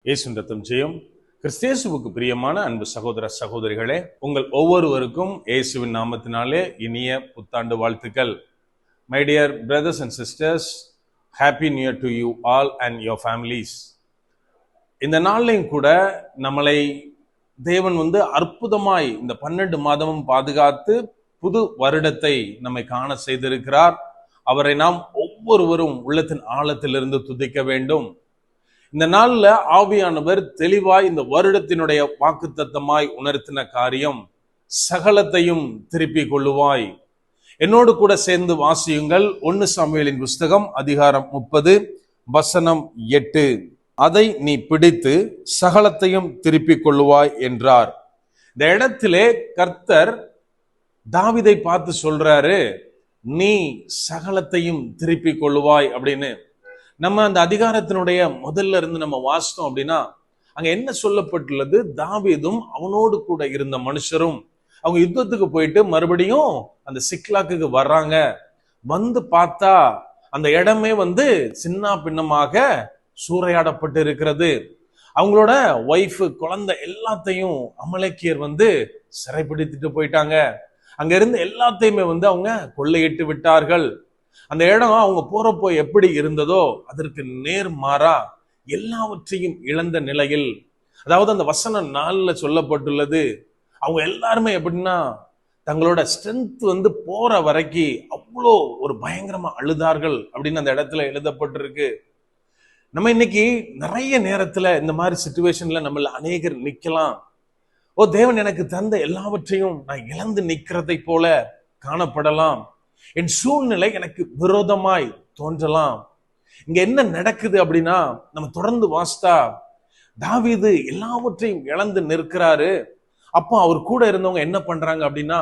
இயேசுவின் ரத்தம் ஜெயம். கிறிஸ்தேசுவுக்கு பிரியமான அன்பு சகோதர சகோதரிகளே, உங்கள் ஒவ்வொருவருக்கும் இயேசுவின் நாமத்தினாலே இனிய புத்தாண்டு வாழ்த்துக்கள். My dear brothers and sisters, happy new year to you all and your families. இந்த நாள்லையும் கூட நம்மளை தேவன் அற்புதமாய் இந்த 12 மாதமும் பாதுகாத்து புது வருடத்தை நம்மை காண செய்திருக்கிறார். அவரை நாம் ஒவ்வொருவரும் உள்ளத்தின் ஆழத்திலிருந்து துதிக்க வேண்டும். இந்த நாள்ல ஆவியானவர் தெளிவாய் இந்த வருடத்தினுடைய வாக்குத்தத்தமாய் உணர்த்தின காரியம், சகலத்தையும் திருப்பி கொள்ளுவாய். என்னோடு கூட சேர்ந்து வாசியுங்கள். 1 சாமுவேலின் புஸ்தகம் அதிகாரம் 30 வசனம் 8. அதை நீ பிடித்து சகலத்தையும் திருப்பி கொள்ளுவாய் என்றார். இந்த இடத்திலே கர்த்தர் தாவீதை பார்த்து சொல்றாரு, நீ சகலத்தையும் திருப்பி கொள்ளுவாய் அப்படின்னு. நம்ம அந்த அதிகாரத்தினுடைய முதல்ல இருந்து நம்ம வாசித்தோம் அப்படின்னா, அங்க என்ன சொல்லப்பட்டுள்ளது? தாவீதும் அவனோடு கூட இருந்த மனுஷரும் அவங்க யுத்தத்துக்கு போயிட்டு மறுபடியும் அந்த சிக்லாக்கு வர்றாங்க. வந்து பார்த்தா அந்த இடமே சின்ன பின்னமாக சூறையாடப்பட்டு இருக்கிறது. அவங்களோட ஒய்ஃப், குழந்தை எல்லாத்தையும் அமலேக்கியர் சிறைப்பிடித்துட்டு போயிட்டாங்க. அங்க இருந்து எல்லாத்தையுமே அவங்க கொள்ளையிட்டு விட்டார்கள். அந்த இடம் அவங்க போறப்போ எப்படி இருந்ததோ அதற்கு நேர்மாறா எல்லாவற்றையும் இழந்த நிலையில், அதாவது அந்த வசனம் 4 சொல்லப்பட்டுள்ளது, அவங்க எல்லாருமே எப்படின்னா தங்களோட ஸ்ட்ரென்த் போற வரைக்கும் அவ்வளோ ஒரு பயங்கரமா அழுதார்கள் அப்படின்னு அந்த இடத்துல எழுதப்பட்டிருக்கு. நம்ம இன்னைக்கு நிறைய நேரத்துல இந்த மாதிரி சிச்சுவேஷன்ல நம்மள அநேகர் நிக்கலாம். தேவன் எனக்கு தந்த எல்லாவற்றையும் நான் இழந்து நிக்கிறதை போல காணப்படலாம். என் சூழ்நிலை எனக்கு விரோதமாய் தோன்றலாம். இங்க என்ன நடக்குது அப்படின்னா, நம்ம தொடர்ந்து வாசித்தா தாவீது எல்லாவற்றையும் இழந்து நிற்கிறாரு. அப்போ அவர் கூட இருந்தவங்க என்ன பண்றாங்க அப்படின்னா,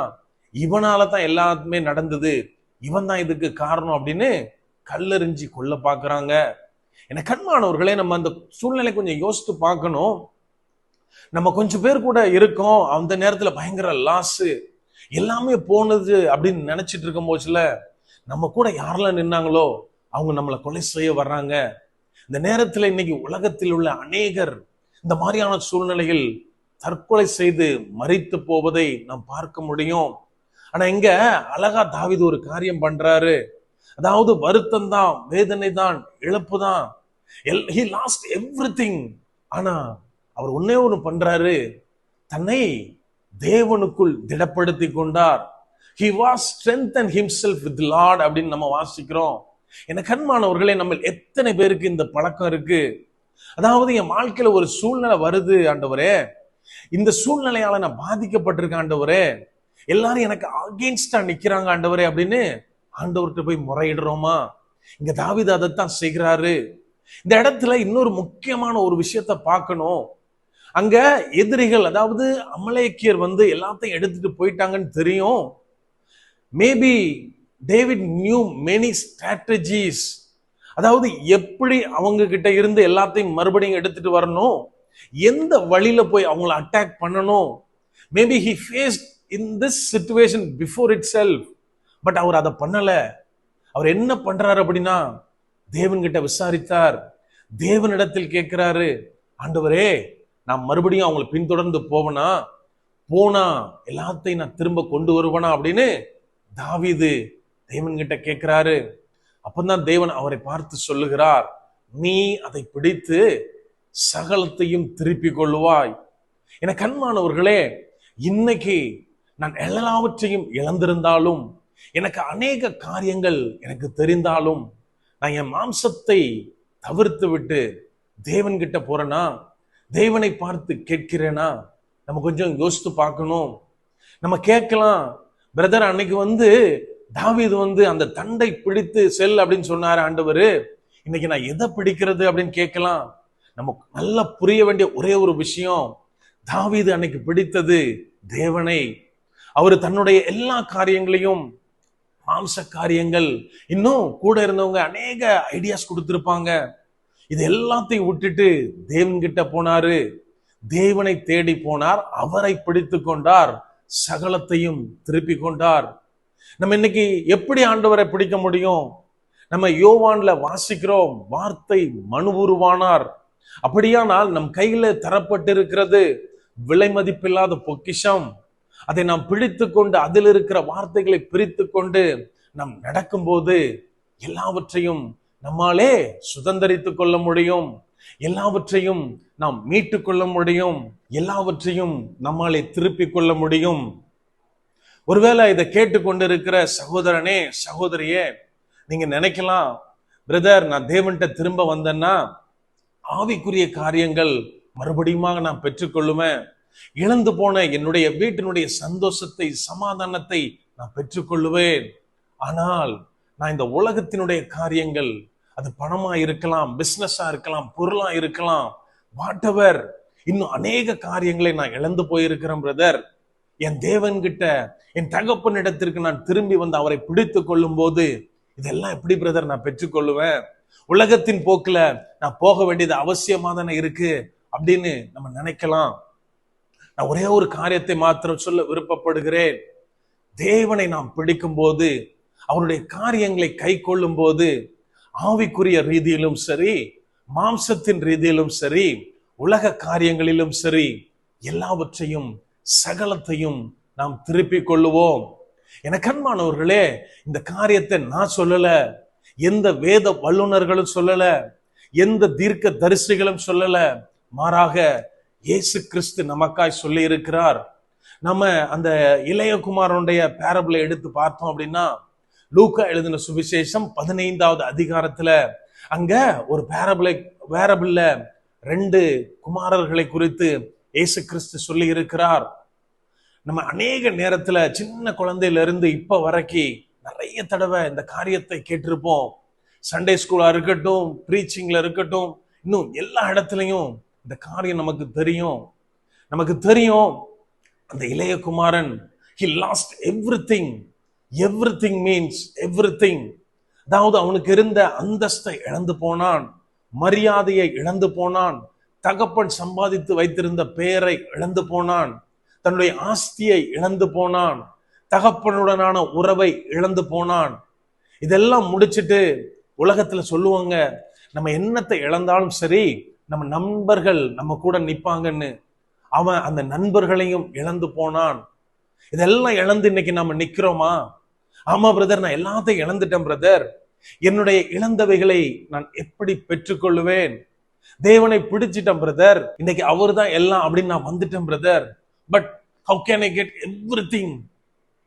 இவனால தான் எல்லாத்துமே நடந்தது, இவன் தான் இதுக்கு காரணம் அப்படின்னு கல்லெறிஞ்சி கொல்ல பாக்குறாங்க. என கண்மானவர்களே, நம்ம அந்த சூழ்நிலை கொஞ்சம் யோசித்து பார்க்கணும். நம்ம கொஞ்சம் பேர் கூட இருக்கோம், அந்த நேரத்துல பயங்கர லாஸ், எல்லாமே போனது அப்படின்னு நினைச்சிட்டு இருக்கும் போச்சுல, நம்ம கூட யாரெல்லாம் நின்னாங்களோ அவங்க நம்மளை கொலை செய்ய வர்றாங்க. இந்த நேரத்துல இன்னைக்கு உலகத்தில் உள்ள அநேகர் இந்த மாதிரியான சூழ்நிலையில் தற்கொலை செய்து மரித்து போவதை நாம் பார்க்க முடியும். ஆனா இங்க அழகா தாவீது ஒரு காரியம் பண்றாரு. அதாவது வருத்தம் தான், வேதனை தான், இழப்பு தான், he lost everything. ஆனா அவர் ஒன்னே ஒண்ணு பண்றாரு, தன்னை தேவனுக்குள் திடப்படுத்தி கொண்டார். He was strengthened himself with the Lord அப்படின்னு நம்ம வாசிக்கிறோம். என கண்மானவர்களே, நம்ம எத்தனை பேருக்கு இந்த பழக்கம் இருக்கு? அதாவது என் வாழ்க்கையில ஒரு சூழ்நிலை வருது ஆண்டவரே, இந்த சூழ்நிலையால நான் பாதிக்கப்பட்டிருக்கேன் ஆண்டவரே, எல்லாரும் எனக்கு அகெயின்ஸ்டா நிக்கிறாங்க ஆண்டவரே அப்படின்னு ஆண்டவர்கிட்ட போய் முறையிடுறோமா? இங்க தாவீது அதைத்தான் செய்கிறாரு. இந்த இடத்துல இன்னொரு முக்கியமான ஒரு விஷயத்த பார்க்கணும். அங்க எதிரிகள், அதாவது அமலேக்கியர் எல்லாத்தையும் எடுத்துட்டு போயிட்டாங்கன்னு தெரியும். Maybe David new many strategies, அதாவது எப்படி அவங்க கிட்ட இருந்து எல்லாத்தையும் மறுபடியும் எடுத்துட்டு வரணும், எந்த வழியில போய் அவங்கள அட்டாக் பண்ணணும். Maybe he faced in this situation before itself, but அவர் அதை பண்ணல. அவர் என்ன பண்றாரு அப்படின்னா, தேவன் கிட்ட விசாரித்தார், தேவனிடத்தில் கேட்கிறாரு, ஆண்டவரே நான் மறுபடியும் அவங்களை பின்தொடர்ந்து போனா எல்லாத்தையும் நான் திரும்ப கொண்டு வருவேனா அப்படின்னு தாவீது தேவன் கிட்ட கேட்கிறாரு. அப்பதான் தேவன் அவரை பார்த்து சொல்லுகிறார், நீ அதை பிடித்து சகலத்தையும் திருப்பி கொள்ளுவாய். என கண்மானவர்களே, இன்னைக்கு நான் எல்லாவற்றையும் இழந்திருந்தாலும், எனக்கு அநேக காரியங்கள் எனக்கு தெரிந்தாலும், நான் என் மாம்சத்தை தவிர்த்து விட்டு தேவன் கிட்ட போறேனா, தேவனை பார்த்து கேட்கிறேனா? நம்ம கொஞ்சம் யோசித்து பார்க்கணும். நம்ம கேட்கலாம், பிரதர் அன்னைக்கு தாவீது அந்த தண்டை பிடித்து செல் அப்படின்னு சொன்னாரு ஆண்டவரு, இன்னைக்கு நான் எதை பிடிக்கிறது அப்படின்னு கேட்கலாம். நமக்கு நல்லா புரிய வேண்டிய ஒரே ஒரு விஷயம், தாவீது அன்னைக்கு பிடித்தது தேவனை. அவரு தன்னுடைய எல்லா காரியங்களையும், மாம்ச காரியங்கள், இன்னும் கூட இருந்தவங்க அநேக ஐடியாஸ் கொடுத்திருப்பாங்க, இது எல்லாத்தையும் விட்டுட்டு தேவன் கிட்ட போனாரு. தேவனை தேடி போனார், அவரை பிடித்து கொண்டார், சகலத்தையும் திருப்பி கொண்டார். நம்ம இன்னைக்கு எப்படி ஆண்டவரை பிடிக்க முடியும்? நம்ம யோவான்ல வாசிக்கிறோம், வார்த்தை மனு உருவானார், அப்படியானால் நம் கையில தரப்பட்டிருக்கிறது விலை மதிப்பில்லாத பொக்கிஷம். அதை நாம் பிடித்து கொண்டு அதில் இருக்கிற வார்த்தைகளை பிரித்து கொண்டு நாம் நடக்கும்போது எல்லாவற்றையும் நம்மாலே சுதந்தரித்துக் கொள்ள முடியும். எல்லாவற்றையும் நாம் மீட்டு கொள்ள முடியும். எல்லாவற்றையும் நம்மாலே திருப்பிக் கொள்ள முடியும். ஒருவேளை இதை கேட்டுக்கொண்டிருக்கிற சகோதரனே, சகோதரியே, நீங்க நினைக்கலாம், பிரதர், நான் தேவன்கிட்ட திரும்ப வந்தேன்னா ஆவிக்குரிய காரியங்கள் மறுபடியும் நான் பெற்றுக்கொள்ளுவேன். இழந்து போன என்னுடைய வீட்டினுடைய சந்தோஷத்தை, சமாதானத்தை நான் பெற்றுக்கொள்ளுவேன். ஆனால் நான் இந்த உலகத்தினுடைய காரியங்கள், அது பணமா இருக்கலாம், பிசினஸா இருக்கலாம், பொருளா இருக்கலாம், வாட்டவர், இன்னும் அநேக காரியங்களை நான் இழந்து போயிருக்கிறேன் பிரதர். என் தேவன்கிட்ட, என் தகப்பனிடத்திற்கு நான் திரும்பி வந்து அவரை பிடித்து கொள்ளும் போது இதெல்லாம் எப்படி பிரதர் நான் பெற்றுக்கொள்ளுவேன்? உலகத்தின் போக்குல நான் போக வேண்டியது அவசியமா தானே இருக்கு அப்படின்னு நம்ம நினைக்கலாம். நான் ஒரே ஒரு காரியத்தை மாத்திரம் சொல்ல விருப்பப்படுகிறேன். தேவனை நாம் பிடிக்கும் போது, அவருடைய காரியங்களை கை கொள்ளும் போது, ஆவிக்குரிய ரீதியிலும் சரி, மாம்சத்தின் ரீதியிலும் சரி, உலக காரியங்களிலும் சரி, எல்லாவற்றையும் சகலத்தையும் நாம் திருப்பிக் கொள்ளுவோம். எனக்கு அன்பானவர்களே, இந்த காரியத்தை நான் சொல்லல, எந்த வேத வல்லுநர்களும் சொல்லல, எந்த தீர்க்க தரிசிகளும் சொல்லல, மாறாக இயேசு கிறிஸ்து நமக்காய் சொல்லி இருக்கிறார். நம்ம அந்த இளையகுமாரனுடைய பேரபிளை எடுத்து பார்த்தோம் அப்படின்னா, லூக்கா எழுதின சுவிசேஷம் 15வது அதிகாரத்துல அங்க ஒரு பேரபிள்ல 2 குமாரர்களை குறித்து இயேசு கிறிஸ்து சொல்லி இருக்கிறார். நம்ம அநேக நேரத்துல சின்ன குழந்தையில இருந்து இப்ப வரைக்கும் நிறைய தடவை இந்த காரியத்தை கேட்டிருப்போம். சண்டே ஸ்கூலா இருக்கட்டும், பிரீச்சிங்ல இருக்கட்டும், இன்னும் எல்லா இடத்துலையும் இந்த காரியம் நமக்கு தெரியும். அந்த இளைய குமாரன், he lost everything. everything means everything. அதாவது அவனுக்கு இருந்த அந்தஸ்தை இழந்து போனான், மரியாதையை இழந்து போனான், தகப்பன் சம்பாதித்து வைத்திருந்த பெயரை இழந்து போனான், தன்னுடைய ஆஸ்தியை இழந்து போனான், தகப்பனுடனான உறவை இழந்து போனான். இதெல்லாம் முடிச்சிட்டு உலகத்துல சொல்லுவாங்க, நம்ம என்னத்தை இழந்தாலும் சரி, நம்ம நண்பர்கள் நம்ம கூட நிப்பாங்கன்னு. அவன் அந்த நண்பர்களையும் இழந்து போனான். இதெல்லாம் இழந்து இன்னைக்கு நாம நிக்கிறோமா? ஆமா பிரதர், நான் எல்லாத்தையும் இழந்துட்டேன் பிரதர். என்னுடைய இழந்தவைகளை நான் எப்படி பெற்றுக்கொள்ளுவேன்? தேவனை பிடிச்சிட்டேன் பிரதர், இன்னைக்கு அவரு தான் எல்லாம் அப்படின்னு நான் வந்துட்டேன் brother. But how can I get everything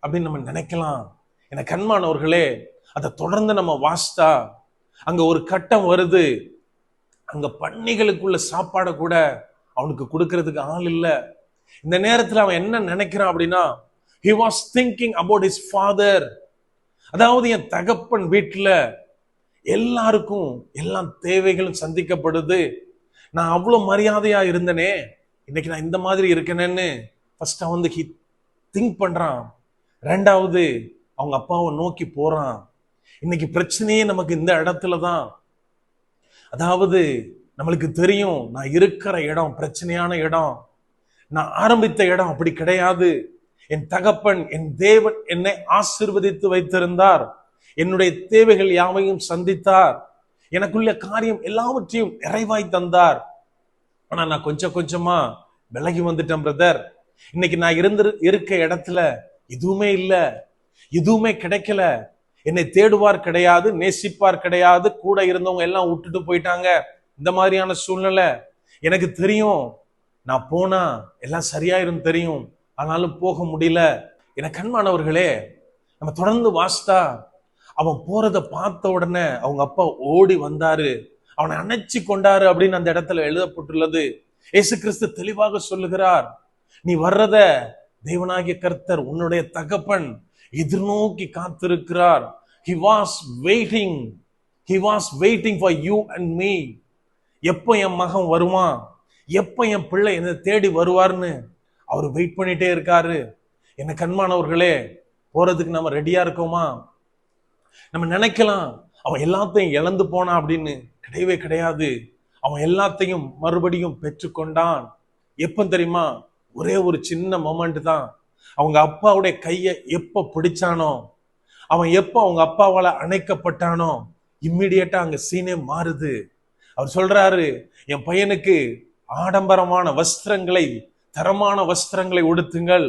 அப்படின்னு நம்ம நினைக்கலாம். எனக்கு அன்பானவர்களே, அதை தொடர்ந்து நம்ம வாசித்தா அங்க ஒரு கட்டம் வருது, அங்க பன்னிகளுக்குள்ள சாப்பாடை கூட அவனுக்கு கொடுக்கறதுக்கு ஆள் இல்ல. இந்த நேரத்துல அவன் என்ன நினைக்கிறான் அப்படின்னா, he was thinking about his father. அதாவது என் தகப்பன் வீட்டுல எல்லாருக்கும் எல்லா தேவைகளும் சந்திக்கப்படுது, நான் அவ்வளவு மரியாதையா இருந்தனே, இன்னைக்கு நான் இந்த மாதிரி இருக்கேன்னு ஃபர்ஸ்ட் அவன் வந்து திங்க் பண்றான். ரெண்டாவது அவங்க அப்பாவை நோக்கி போறான். இன்னைக்கு பிரச்சனையே நமக்கு இந்த இடத்துல தான். அதாவது நம்மளுக்கு தெரியும், நான் இருக்கிற இடம் பிரச்சனையான இடம், நான் ஆரம்பித்த இடம் அப்படி கிடையாது. என் தகப்பன், என் தேவன் என்னை ஆசீர்வதித்து வைத்திருந்தார், என்னுடைய தேவைகள் யாவையும் சந்தித்தார், எனக்குள்ள காரியம் எல்லாவற்றையும் நிறைவாய் தந்தார். ஆனா நான் கொஞ்சம் கொஞ்சமா விலகி வந்துட்டேன் பிரதர். இன்னைக்கு நான் இருக்க இடத்துல எதுவுமே இல்ல, எதுவுமே கிடைக்கல. என்னை தேடுவார் கிடையாது, நேசிப்பார் கிடையாது, கூட இருந்தவங்க எல்லாம் விட்டுட்டு போயிட்டாங்க. இந்த மாதிரியான சூழ்நிலை எனக்கு தெரியும். நான் போனா எல்லாம் சரியாயிரும் தெரியும், ஆனாலும் போக முடியல. எனக்கு அன்பானவர்களே, நம்ம தொடர்ந்து வாசித்தா அவன் போறத பார்த்த உடனே அவங்க அப்பா ஓடி வந்தாரு, அவனை அணைச்சி கொண்டாரு அப்படின்னு அந்த இடத்துல எழுதப்பட்டுள்ளது. இயேசு கிறிஸ்து தெளிவாக சொல்லுகிறார், நீ வர்றத தேவனாகிய கர்த்தர் உன்னுடைய தகப்பன் எதிர்நோக்கி காத்திருக்கிறார். He was waiting for you and me. எப்ப என் மகன் வருவான், எப்ப என் பிள்ளை என்னை தேடி வருவார்னு அவர் வெயிட் பண்ணிட்டே இருக்காரு. எனக்கு அன்பானவர்களே, போறதுக்கு நம்ம ரெடியா இருக்கோமா? நம்ம நினைக்கலாம் அவன் எல்லாத்தையும் இழந்து போனான் அப்படின்னு. கிடையவே கிடையாது. அவன் எல்லாத்தையும் மறுபடியும் பெற்றுக்கொண்டான். எப்ப தெரியுமா? ஒரே ஒரு சின்ன மொமெண்ட் தான். அவங்க அப்பாவுடைய கையை எப்ப பிடிச்சானோ, அவன் எப்ப அவங்க அப்பாவால அணைக்கப்பட்டானோ, இம்மிடியேட்டா அங்க சீனே மாறுது. அவர் சொல்றாரு, என் பையனுக்கு ஆடம்பரமான வஸ்திரங்களை, தரமான வஸ்திரங்களை உடுத்துங்கள்,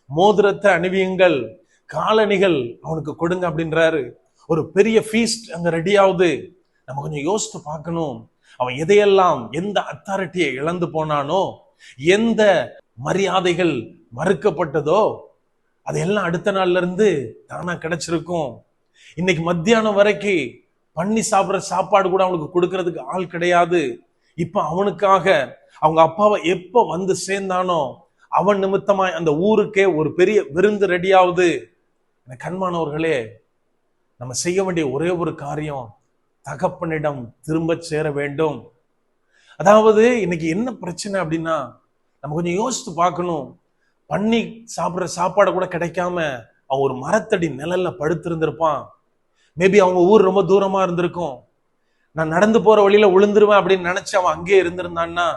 மோதிரத்தை அணிவியுங்கள், காலணிகள் அவனுக்கு கொடுங்க அப்படின்றாரு. ஒரு பெரிய ஃபீஸ்ட் அங்க ரெடி ஆகுது. நம்ம கொஞ்சம் யோசித்து பார்க்கணும். அவன் எதையெல்லாம், எந்த அத்தாரிட்டியை இழந்து போனானோ, எந்த மரியாதைகள் மறுக்கப்பட்டதோ, அதையெல்லாம் அடுத்த நாள்ல இருந்து தானா கிடைச்சிருக்கும். இன்னைக்கு மத்தியானம் வரைக்கும் பண்ணி சாப்பிடுற சாப்பாடு கூட அவனுக்கு கொடுக்கறதுக்கு ஆள் கிடையாது. இப்ப அவனுக்காக அவங்க அப்பாவை எப்ப வந்து சேர்ந்தானோ அவன் நிமித்தமாய் அந்த ஊருக்கே ஒரு பெரிய விருந்து ரெடி ஆகுது. கண்மானவர்களே, நம்ம செய்ய வேண்டிய ஒரே ஒரு காரியம், தகப்பனிடம் திரும்ப சேர வேண்டும். அதாவது இன்னைக்கு என்ன பிரச்சனை அப்படின்னா, நம்ம கொஞ்சம் யோசித்து பார்க்கணும். பண்ணி சாப்பிடுற சாப்பாடு கூட கிடைக்காம அவன் ஒரு மரத்தடி நிழல்ல படுத்திருந்திருப்பான். மேபி அவங்க ஊர் ரொம்ப தூரமா இருந்திருக்கும். நான் நடந்து போற வழியில விழுந்துருவேன் அப்படின்னு நினைச்சு அவன் அங்கேயே இருந்திருந்தான்னா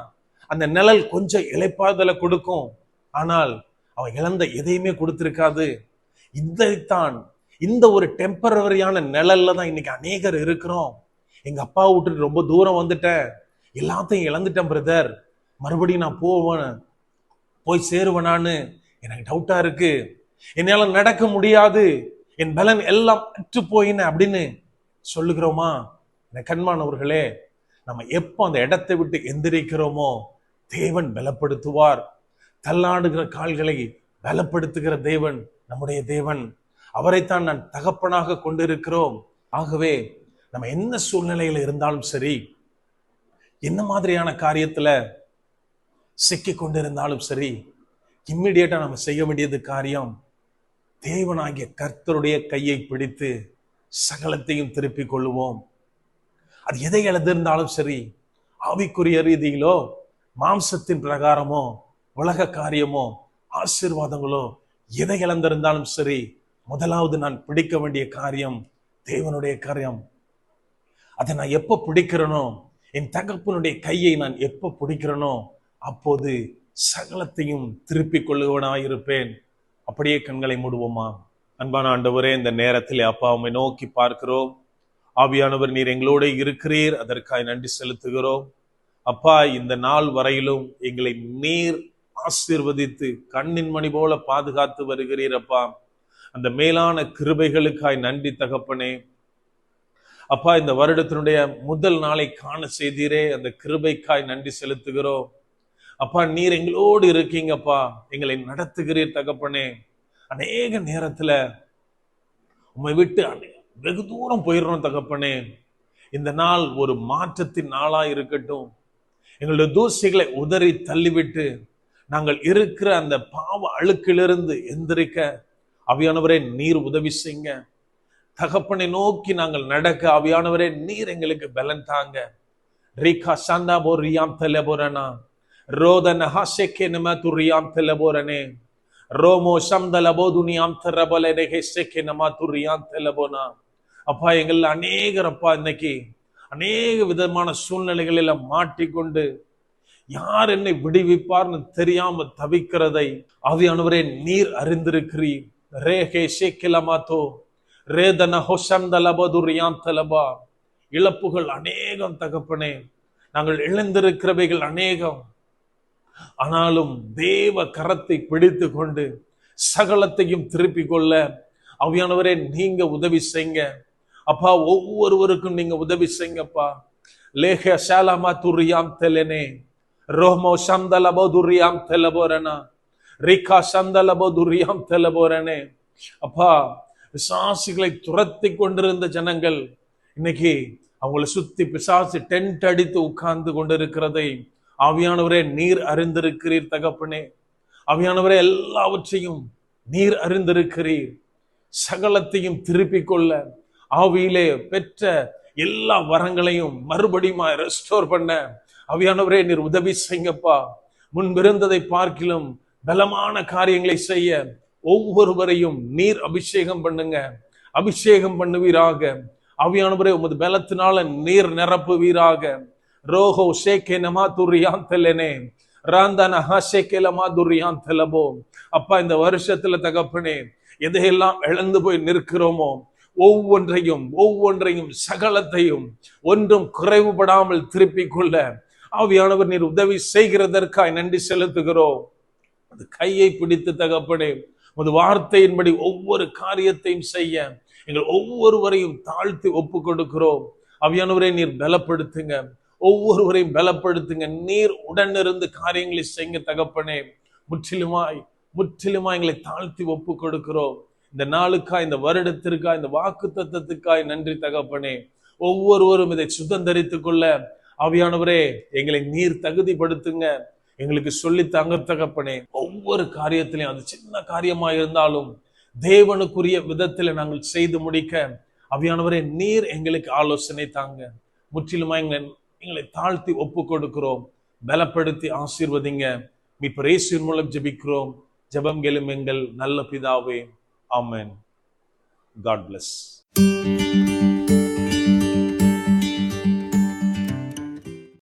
அந்த நிழல் கொஞ்சம் இளைப்பாறுதலை கொடுக்கும். ஆனால் அவன் இழந்த எதையுமே கொடுத்திருக்காது. இதைத்தான், இந்த ஒரு டெம்பரவரியான நிழல்ல தான் இன்னைக்கு அநேகர் இருக்கிறோம். எங்க அப்பா விட்டுட்டு ரொம்ப தூரம் வந்துட்டேன், எல்லாத்தையும் இழந்துட்டேன் பிரதர், மறுபடியும் நான் போய் சேருவேனான்னு எனக்கு டவுட்டா இருக்கு, என்னால நடக்க முடியாது, என் பலன் எல்லாம் அற்று போயின அப்படின்னு சொல்லுகிறோமா? கண்மானவர்களே, நம்ம எப்போ அந்த இடத்தை விட்டு எந்திரிக்கிறோமோ தேவன் பலப்படுத்துவார். தள்ளாடுகிற கால்களை பலப்படுத்துகிற தேவன் நம்முடைய தேவன். அவரைத்தான் நான் தகப்பனாக கொண்டிருக்கிறோம். ஆகவே நம்ம என்ன சூழ்நிலையில இருந்தாலும் சரி, என்ன மாதிரியான காரியத்துல சிக்கி கொண்டிருந்தாலும் சரி, இம்மிடியேட்டா நம்ம செய்ய வேண்டியது காரியம், தேவனாகிய கர்த்தருடைய கையை பிடித்து சகலத்தையும் திருப்பிக் கொள்ளுவோம். அது எதை இழந்திருந்தாலும் சரி, ஆவிக்குரிய ரீதியிலோ மாம்சத்தின் பிரகாரமோ உலக காரியமோ ஆசீர்வாதங்களோ எதை இழந்திருந்தாலும் சரி, முதலாவது நான் பிடிக்க வேண்டிய காரியம் தேவனுடைய காரியம். அதை நான் எப்போ பிடிக்கிறனோ, என் தகப்பனுடைய கையை நான் எப்போ பிடிக்கிறனோ அப்போது சகலத்தையும் திருப்பிக் கொள்ளுவனாயிருப்பேன். அப்படியே கண்களை மூடுவோமா? அன்பான ஆண்டவரே, இந்த நேரத்தில் அப்பா உம்மை நோக்கி பார்க்கிறோம். ஆவியானவர், நீர் எங்களோட இருக்கிறீர், அதற்காக நன்றி செலுத்துகிறோம். அப்பா, இந்த நாள் வரையிலும் எங்களை நீர் ஆசீர்வதித்து கண்ணின் மணி போல பாதுகாத்து வருகிறீர். அப்பா, அந்த மேலான கிருபைகளுக்காய் நன்றி தகப்பனே. அப்பா, இந்த வருடத்தினுடைய முதல் நாளை காண செய்தீரே, அந்த கிருபைக்காய் நன்றி செலுத்துகிறோம். அப்பா, நீர் எங்களோடு இருக்கீங்கப்பா, எங்களை நடத்துகிறீர் தகப்பனே. அநேக நேரத்துல உம்மை விட்டு வெகு தூரம் போயிடுறோம் தகப்பனே. இந்த நாள் ஒரு மாற்றத்தின் நாளா இருக்கட்டும். எங்களுடைய தூசிகளை உதறி தள்ளிவிட்டு நாங்கள் இருக்கிற அந்த பாவ அழுக்கிலிருந்து எந்திரிக்க ஆவியானவரே நீர் உதவி செய்யுங்க. தகப்பனை நோக்கி நாங்கள் நடக்க ஆவியானவரே நீர் எங்களுக்கு பலன் தாங்க. ரீகா சாந்தா போரியாம் தெலபோரனா ரோதன ஹாசேக்கே நம துரியாம் தெலபோரனே ரோமோ சம்தலபோ துனியாம் தெரபலனே ஹெசேக்கே நம துரியாம் தெலபோனா. அப்பா, எங்கள் அநேகர் அப்பா இன்னைக்கு அநேக விதமான சூழ்நிலைகளில மாட்டிக்கொண்டு யார் என்னை விடுவிப்பார்னு தெரியாம தவிக்கிறதை ஆவியானவரே நீர் அறிந்திருக்கிறீர். ரேகே ஷேக்கிலமாத்தோ ரேதன ஹோஷந்தலபதுரியாம் தலபா. இழப்புகள் அநேகம் தகப்பனே, நாங்கள் இழந்திருக்கிறவைகள் அநேகம். ஆனாலும் தேவ கரத்தை பிடித்து கொண்டு சகலத்தையும் திருப்பிக் கொள்ள ஆவியானவரே நீங்க உதவி செய்யுங்க. அப்பா, ஒவ்வொருவருக்கும் நீங்க உதவி செய்யுங்கப்பா. லேஹ ஷாலமா துரியாம் தெலனே ரோமோ சந்தலபோ துரியாம் தெலபோரனா ரிகா சந்தலபோ துரியாம் தெலபோரனே. அப்பா, பிசாசுகளை துரத்தி கொண்டிருந்த ஜனங்கள் இன்னைக்கு அவங்களை சுத்தி பிசாசு டென்ட் அடித்து உட்கார்ந்து கொண்டிருக்கிறதை ஆவியானவரே நீர் அறிந்திருக்கிறீர் தகப்பனே. ஆவியானவரே எல்லாவற்றையும் நீர் அறிந்திருக்கிறீர். சகலத்தையும் திருப்பிக் கொள்ள ஆவியிலே பெற்ற எல்லா வரங்களையும் மறுபடியும் ரெஸ்டோர் பண்ண ஆவியானவரே நீர் உதவி செய்யுங்கப்பா. முன்பிருந்ததை பார்க்கிலும் பலமான காரியங்களை செய்ய ஒவ்வொருவரையும் நீர் அபிஷேகம் பண்ணுங்க. அபிஷேகம் பண்ணுவீராக ஆவியானவரே, உமது பலத்தினால நீர் நிரப்புவீராக. ரோஹோ ஷேக்கே நமா துரியாம் தெலனே ராந்தன ஹாஷேக்கே லமா துரியாம் தெலபோ. அப்பா, இந்த வருஷத்துல தகப்பனே எதையெல்லாம் இழந்து போய் நிற்கிறோமோ ஒவ்வொன்றையும் சகலத்தையும் ஒன்றும் குறைவுபடாமல் திருப்பிக் கொள்ள ஆவியானவர் நீர் உதவி செய்கிறதற்காய் நன்றி செலுத்துகிறோம். அது கையை பிடித்து தகப்பனே, உமது வார்த்தையின்படி ஒவ்வொரு காரியத்தையும் செய்ய எங்கள் ஒவ்வொருவரையும் தாழ்த்தி ஒப்பு கொடுக்கிறோம். ஆவியானவரை நீர் பலப்படுத்துங்க, ஒவ்வொருவரையும் பலப்படுத்துங்க. நீர் உடனிருந்து காரியங்களை செய்ய தகப்பனே. முற்றிலுமாய் எங்களை தாழ்த்தி ஒப்பு கொடுக்கிறோம். இந்த நாளுக்காய், இந்த வருடத்திற்காய், இந்த வாக்கு தத்தத்துக்காய் நன்றி தகப்பனே. ஒவ்வொருவரும் இதை சுதந்தரித்துக் கொள்ள ஆவியானவரே எங்களை நீர் தகுதிப்படுத்துங்க. எங்களுக்கு சொல்லி தாங்க தகப்பனே. ஒவ்வொரு காரியத்திலையும், அது சின்ன காரியமா இருந்தாலும் தேவனுக்குரிய விதத்தில் நாங்கள் செய்து முடிக்க ஆவியானவரே நீர் எங்களுக்கு ஆலோசனை தாங்க. முற்றிலுமாய் எங்களை தாழ்த்தி ஒப்பு கொடுக்கிறோம். பலப்படுத்தி ஆசீர்வதிங்க. மீட்பர் இயேசுவின் மூலம் ஜெபிக்கிறோம். ஜெபம் கேளும் எங்கள் நல்ல பிதாவே. ஆமென். God bless.